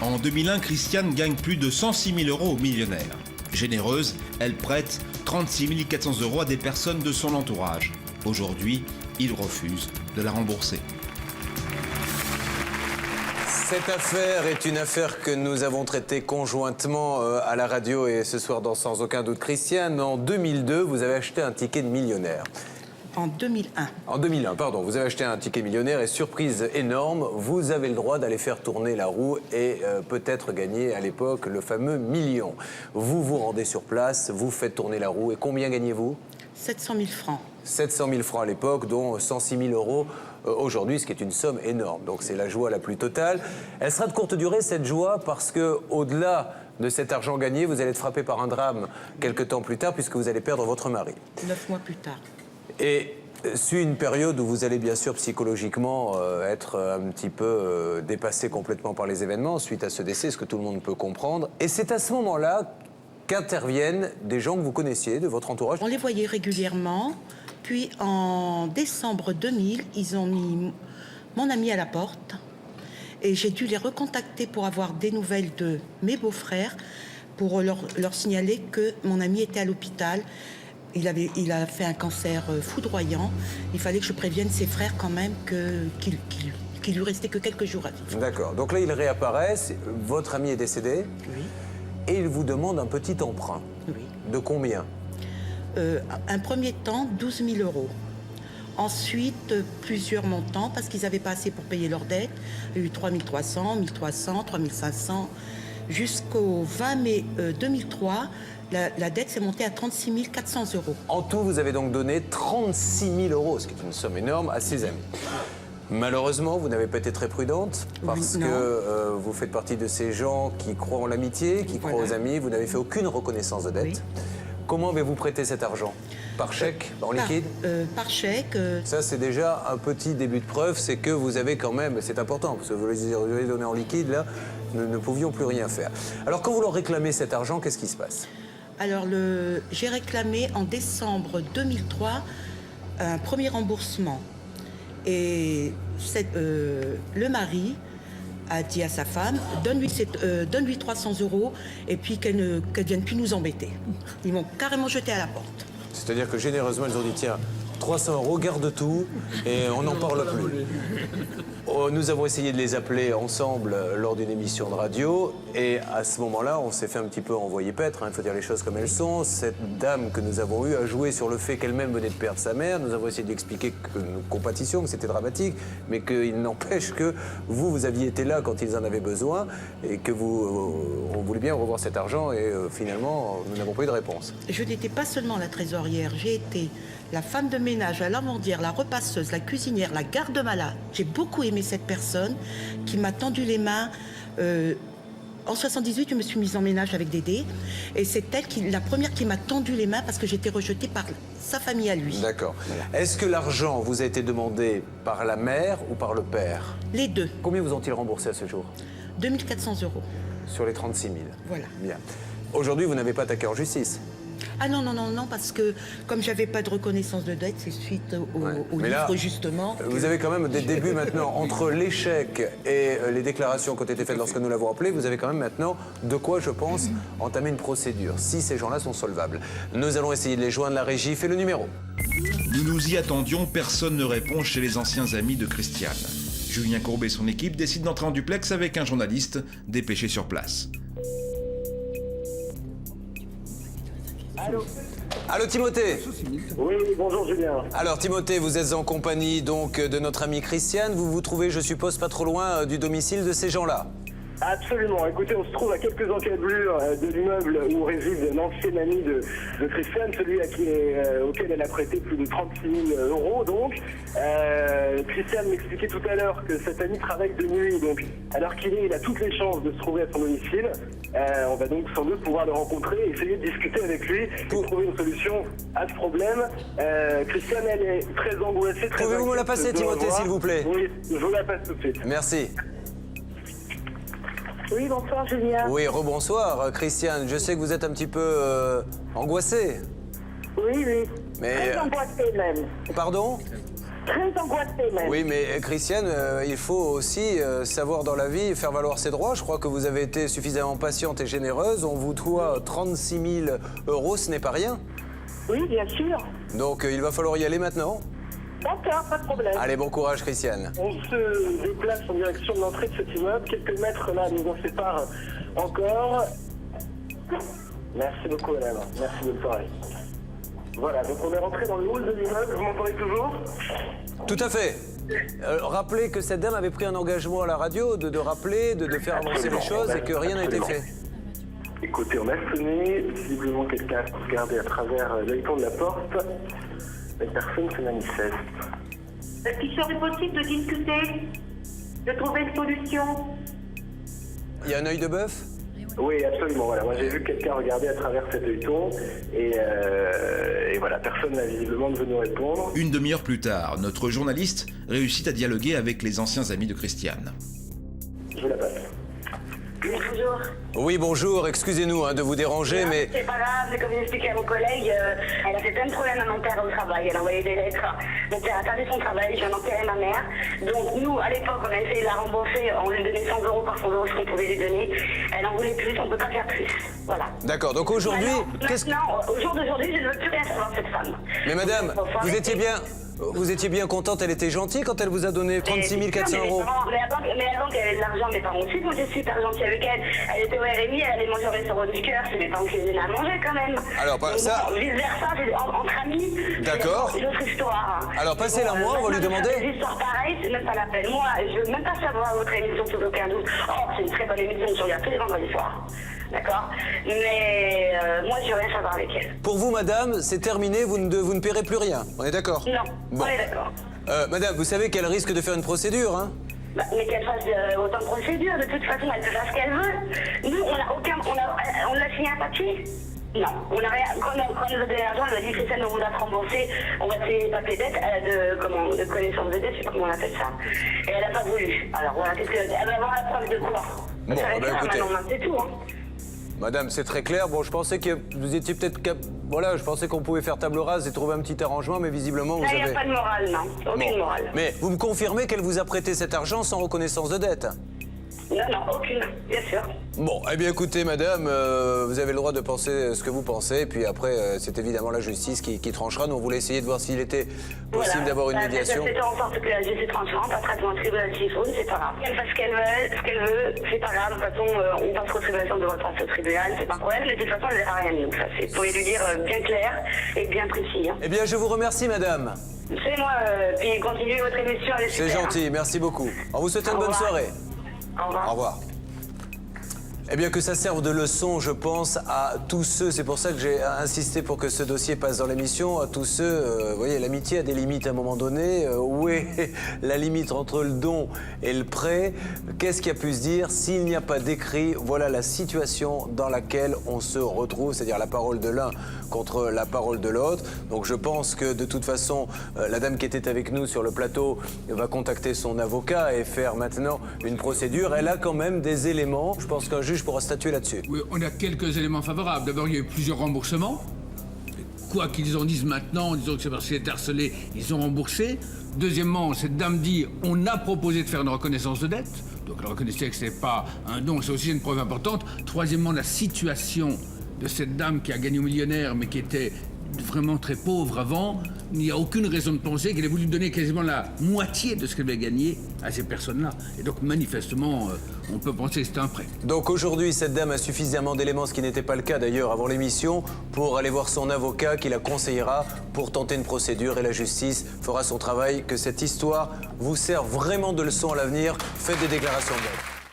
En 2001, Christiane gagne plus de 106 000 euros aux millionnaires. Généreuse, elle prête 36 400 euros à des personnes de son entourage. Aujourd'hui, il refuse de la rembourser. Cette affaire est une affaire que nous avons traitée conjointement à la radio et ce soir dans Sans aucun doute. Christiane, en 2002, vous avez acheté un ticket de millionnaire. En 2001. En 2001, pardon. Vous avez acheté un ticket millionnaire et surprise énorme, vous avez le droit d'aller faire tourner la roue et peut-être gagner à l'époque le fameux million. Vous vous rendez sur place, vous faites tourner la roue et combien gagnez-vous ? 700 000 francs. 700 000 francs à l'époque, dont 106 000 euros aujourd'hui, ce qui est une somme énorme. Donc c'est la joie la plus totale. Elle sera de courte durée, cette joie, parce qu'au-delà de cet argent gagné, vous allez être frappé par un drame quelques temps plus tard, puisque vous allez perdre votre mari. 9 mois plus tard. Et suit une période où vous allez bien sûr psychologiquement être un petit peu dépassé complètement par les événements suite à ce décès, ce que tout le monde peut comprendre. Et c'est à ce moment-là qu'interviennent des gens que vous connaissiez, de votre entourage. On les voyait régulièrement. Puis en décembre 2000, ils ont mis mon ami à la porte. Et j'ai dû les recontacter pour avoir des nouvelles de mes beaux-frères, pour leur signaler que mon ami était à l'hôpital. Il a fait un cancer foudroyant. Il fallait que je prévienne ses frères quand même qu'il lui restait que quelques jours à vivre. D'accord. Donc là, il réapparaît. Votre ami est décédé. Oui. Et il vous demande un petit emprunt. Oui. De combien ? Un premier temps, 12 000 euros. Ensuite, plusieurs montants, parce qu'ils n'avaient pas assez pour payer leurs dettes. Il y a eu 3 300, 1 300, 3 500. Jusqu'au 20 mai 2003, la dette s'est montée à 36 400 euros. En tout, vous avez donc donné 36 000 euros, ce qui est une somme énorme, à ses amis. Malheureusement, vous n'avez pas été très prudente, parce que vous faites partie de ces gens qui croient en l'amitié, qui croient aux amis. Vous n'avez fait aucune reconnaissance de dette. Oui. Comment avez-vous prêté cet argent ? Par chèque, en liquide ? Par chèque. Ça, c'est déjà un petit début de preuve, c'est que vous avez quand même, c'est important, parce que vous les avez donnés en liquide, là, nous ne pouvions plus rien faire. Alors, quand vous leur réclamez cet argent, qu'est-ce qui se passe ? Alors, j'ai réclamé en décembre 2003 un premier remboursement. Et le mari a dit à sa femme, donne-lui 300 euros et puis qu'elle ne vienne plus nous embêter. Ils m'ont carrément jeté à la porte. C'est-à-dire que généreusement, ils ont dit, tiens, 300 euros, garde tout, et on n'en parle plus. Nous avons essayé de les appeler ensemble lors d'une émission de radio, et à ce moment-là, on s'est fait un petit peu envoyer paître, il faut dire les choses comme elles sont. Cette dame que nous avons eue a joué sur le fait qu'elle-même venait de perdre sa mère. Nous avons essayé d'expliquer que nous compatissions, que c'était dramatique, mais qu'il n'empêche que vous aviez été là quand ils en avaient besoin, et que on voulait bien revoir cet argent, et finalement, nous n'avons pas eu de réponse. Je n'étais pas seulement la trésorière, j'ai été la femme de ménage, la lavandière, la repasseuse, la cuisinière, la garde-malade. J'ai beaucoup aimé cette personne qui m'a tendu les mains. En 78, je me suis mise en ménage avec Dédé. Et c'est elle la première qui m'a tendu les mains parce que j'étais rejetée par sa famille à lui. D'accord. Voilà. Est-ce que l'argent vous a été demandé par la mère ou par le père ? Les deux. Combien vous ont-ils remboursé à ce jour ? 2 400 euros. Sur les 36 000 ? Voilà. Bien. Aujourd'hui, vous n'avez pas attaqué en justice ? Ah non, parce que comme j'avais pas de reconnaissance de dette, c'est suite au livre, justement. Vous avez quand même des débuts maintenant, entre l'échec et les déclarations qui ont été faites lorsque nous l'avons appelé, vous avez quand même maintenant de quoi, je pense, entamer une procédure, si ces gens-là sont solvables. Nous allons essayer de les joindre, la régie fait le numéro. Nous nous y attendions, personne ne répond chez les anciens amis de Christiane. Julien Courbet et son équipe décident d'entrer en duplex avec un journaliste dépêché sur place. Allô Timothée ? Oui, bonjour Julien. Alors Timothée, vous êtes en compagnie donc de notre amie Christiane. Vous vous trouvez, je suppose, pas trop loin du domicile de ces gens-là ? Absolument. Écoutez, on se trouve à quelques encablures de l'immeuble où réside l'ancien ami de Christiane, celui auquel elle a prêté plus de 36 000 euros. Donc, Christiane m'expliquait tout à l'heure que cet ami travaille de nuit. Donc, alors il a toutes les chances de se trouver à son domicile. On va donc sans doute pouvoir le rencontrer et essayer de discuter avec lui et trouver une solution à ce problème. Christiane, elle est très angoissée. Pouvez-vous me la passer, Timothée, s'il vous plaît ? Oui, je vous la passe tout de suite. Merci. Oui, bonsoir Julien. Oui, rebonsoir Christiane. Je sais que vous êtes un petit peu angoissée. Oui. Mais... Très angoissée même. Pardon ? Très angoissée même. Oui, mais Christiane, il faut aussi savoir dans la vie faire valoir ses droits. Je crois que vous avez été suffisamment patiente et généreuse. On vous doit 36 000 €, ce n'est pas rien. Oui, bien sûr. Donc il va falloir y aller maintenant. D'accord, pas de problème. Allez, bon courage Christiane. On se déplace en direction de l'entrée de cet immeuble. Quelques mètres là nous en séparent encore. Merci beaucoup, madame. Merci, bonne soirée. Voilà, donc on est rentré dans le hall de l'immeuble. Vous m'entendez toujours? Tout à fait. Rappelez que cette dame avait pris un engagement à la radio de rappeler, de faire avancer les choses et que rien n'a été fait. Écoutez, on a sonné. Visiblement, quelqu'un a regardé à travers l'œilleton de la porte. Mais personne ne se manifeste. Est-ce qu'il serait possible de discuter, de trouver une solution? Il y a un œil de bœuf? Oui, absolument. Voilà. Moi, j'ai vu quelqu'un regarder à travers cet œilleton et voilà, personne n'a visiblement venu nous répondre. Une demi-heure plus tard, notre journaliste réussit à dialoguer avec les anciens amis de Christiane. Je vous la passe. Oui, bonjour. Oui, bonjour. Excusez-nous de vous déranger, mais... C'est pas grave, mais comme j'expliquais à mon collègue, elle a fait plein de problèmes à mon père au travail. Elle a envoyé des lettres. Mon père a perdu son travail, j'ai enterré ma mère. Donc nous, à l'époque, on a essayé de la rembourser. On lui donnait 100 € par 100 € ce qu'on pouvait lui donner. Elle en voulait plus, on ne peut pas faire plus. Voilà. D'accord, donc aujourd'hui... Maintenant, au jour d'aujourd'hui, je ne veux plus rien savoir de cette femme. Mais madame, vous étiez bien contente, elle était gentille quand elle vous a donné 36 400 €. Mais avant qu'elle ait de l'argent, mes parents aussi, moi j'ai super gentil avec elle. Elle était au RMI, elle allait manger au restaurant du cœur, c'est mes parents qui les à manger quand même. Alors, donc, ça... Bon, vice versa, entre amis. D'accord. C'est une autre histoire. Alors passez-la moi, on va lui demander. Des histoires pareilles, c'est même pas la peine. Moi, je veux même pas savoir votre émission sous aucun doute. Oh, c'est une très bonne émission, je regarde tous les vendredis soirs. D'accord. Mais moi, je veux rien savoir avec elle. Pour vous, madame, c'est terminé, vous ne paierez plus rien. On est d'accord? Non, bon. on est d'accord. Madame, vous savez qu'elle risque de faire une procédure, hein? Bah, mais qu'elle fasse autant de procédures, de toute façon, elle peut faire ce qu'elle veut. Nous, on a signé un papier. Non, on n'a rien. Quand on nous a donné l'argent, elle m'a dit Christiane, on vous a remboursé, on va payer les papiers dette, de connaissance de dette, je sais pas comment on appelle ça. Et elle n'a pas voulu. Alors voilà, elle va avoir la preuve de quoi? Bon, écoutez. Maintenant, c'est tout. Hein. Madame, c'est très clair. Bon, je pensais que vous étiez peut-être... Voilà, je pensais qu'on pouvait faire table rase et trouver un petit arrangement, mais visiblement, vous avez... Il n'y a pas de morale, non. Aucune morale. Mais vous me confirmez qu'elle vous a prêté cet argent sans reconnaissance de dette? Non, aucune, bien sûr. Bon, eh bien écoutez, madame, vous avez le droit de penser ce que vous pensez, et puis après, c'est évidemment la justice qui tranchera. Nous, on voulait essayer de voir s'il était possible d'avoir une médiation. C'est en sorte que la justice tranchera, pas traitement tribunal s'il faut, c'est pas grave. Elle fait ce qu'elle veut, c'est pas grave. De toute façon, on passe au tribunal, on devrait passer au tribunal, c'est pas un problème, mais de toute façon, elle ne verra rien de nous. Ça, vous pouvez lui dire bien clair et bien précis. Hein. Eh bien, je vous remercie, madame. C'est moi, puis continuez votre émission, elle est super. C'est gentil, merci beaucoup. On vous souhaite une bonne soirée. Au revoir. Au revoir. Eh bien, que ça serve de leçon, je pense, à tous ceux, c'est pour ça que j'ai insisté pour que ce dossier passe dans l'émission, à tous ceux, vous voyez, l'amitié a des limites à un moment donné. Où est la limite entre le don et le prêt? Qu'est-ce qu'il y a pu se dire? S'il n'y a pas d'écrit, voilà la situation dans laquelle on se retrouve, c'est-à-dire la parole de l'un contre la parole de l'autre. Donc je pense que de toute façon, la dame qui était avec nous sur le plateau va contacter son avocat et faire maintenant une procédure. Elle a quand même des éléments. Je pense qu'un juge pourra statuer là-dessus. Oui, on a quelques éléments favorables. D'abord, il y a eu plusieurs remboursements. Quoi qu'ils en disent maintenant, en disant que c'est parce qu'il est harcelé, ils ont remboursé. Deuxièmement, cette dame dit on a proposé de faire une reconnaissance de dette. Donc elle reconnaissait que ce n'est pas un don, c'est aussi une preuve importante. Troisièmement, la situation de cette dame qui a gagné au millionnaire, mais qui était vraiment très pauvre avant, il n'y a aucune raison de penser qu'elle ait voulu donner quasiment la moitié de ce qu'elle avait gagné à ces personnes-là. Et donc, manifestement, on peut penser que c'était un prêt. Donc aujourd'hui, cette dame a suffisamment d'éléments, ce qui n'était pas le cas d'ailleurs avant l'émission, pour aller voir son avocat qui la conseillera pour tenter une procédure et la justice fera son travail. Que cette histoire vous serve vraiment de leçon à l'avenir. Faites des déclarations de dette.